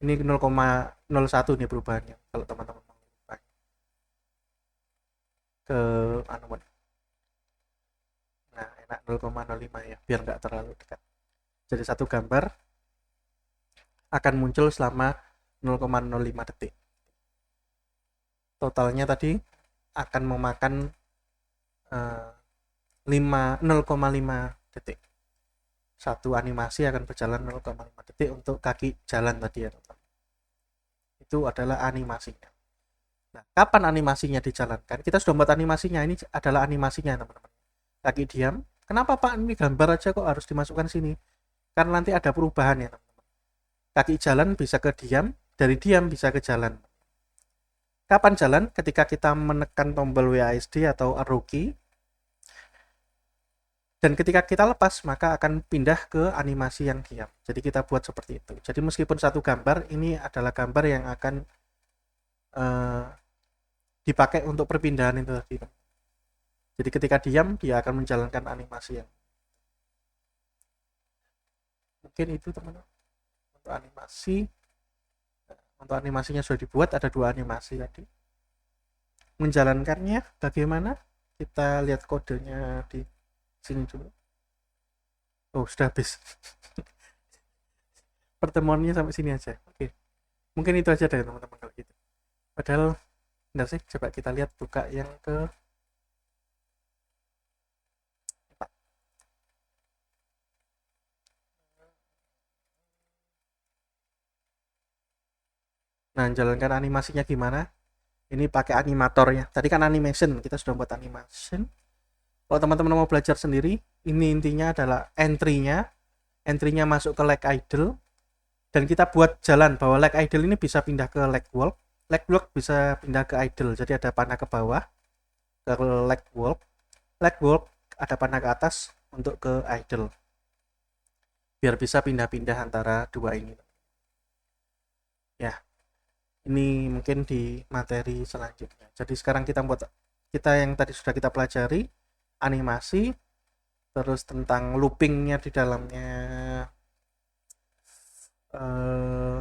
[SPEAKER 1] Ini 0,01 nih perubahannya. Kalau teman-teman mau ke anu, nah enak 0,05 ya, biar nggak terlalu dekat. Jadi satu gambar akan muncul selama 0,05 detik. Totalnya tadi akan memakan 0,5 detik. Satu animasi akan berjalan 0,5 detik untuk kaki jalan tadi ya teman-teman. Itu adalah animasinya. Nah, kapan animasinya dijalankan? Kita sudah buat animasinya, ini adalah animasinya teman-teman. Kaki diam. Kenapa Pak ini gambar aja kok harus dimasukkan sini? Karena nanti ada perubahan ya teman-teman. Kaki jalan bisa ke diam, dari diam bisa ke jalan. Kapan jalan? Ketika kita menekan tombol WASD atau arrow key, dan ketika kita lepas maka akan pindah ke animasi yang diam. Jadi kita buat seperti itu. Jadi meskipun satu gambar, ini adalah gambar yang akan dipakai untuk perpindahan itu tadi. Jadi ketika diam dia akan menjalankan animasi yang mungkin itu teman-teman. Untuk animasi, untuk animasinya sudah dibuat, ada 2 animasi tadi. Menjalankannya bagaimana? Kita lihat kodenya di sini dulu. Oh, sudah habis. Pertemuannya sampai sini aja. Oke. Mungkin itu aja deh teman-teman kalau gitu. Padahal enggak sih, coba kita lihat buka yang ke 4. Nah, jalankan animasinya gimana? Ini pakai animatornya. Tadi kan animation, kita sudah buat animation. Kalau teman-teman mau belajar sendiri, ini intinya adalah entry-nya masuk ke leg idle, dan kita buat jalan bahwa leg idle ini bisa pindah ke leg walk bisa pindah ke idle. Jadi ada panah ke bawah ke leg walk ada panah ke atas untuk ke idle, biar bisa pindah-pindah antara dua ini. Ya, ini mungkin di materi selanjutnya. Jadi sekarang kita yang tadi sudah kita pelajari animasi, terus tentang loopingnya di dalamnya, eh,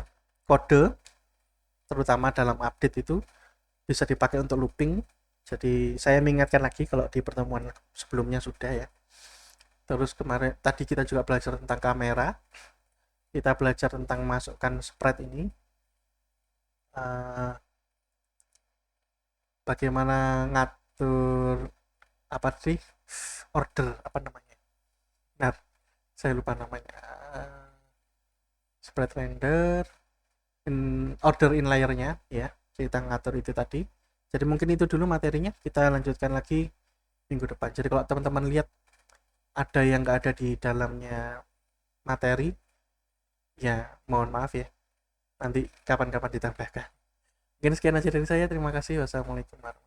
[SPEAKER 1] kode, terutama dalam update itu bisa dipakai untuk looping. Jadi saya mengingatkan lagi kalau di pertemuan sebelumnya sudah ya. Terus kemarin tadi kita juga belajar tentang kamera, kita belajar tentang masukkan sprite ini, eh, bagaimana ngatur apa sih, order apa namanya, nah saya lupa namanya. Eh, Sprite render, order inlayernya ya, kita ngatur itu tadi. Jadi mungkin itu dulu materinya, kita lanjutkan lagi minggu depan. Jadi kalau teman-teman lihat ada yang nggak ada di dalamnya materi, ya mohon maaf ya, nanti kapan-kapan ditambahkan. Mungkin sekian aja dari saya, terima kasih, wassalamualaikum warahmatullahi wabarakatuh.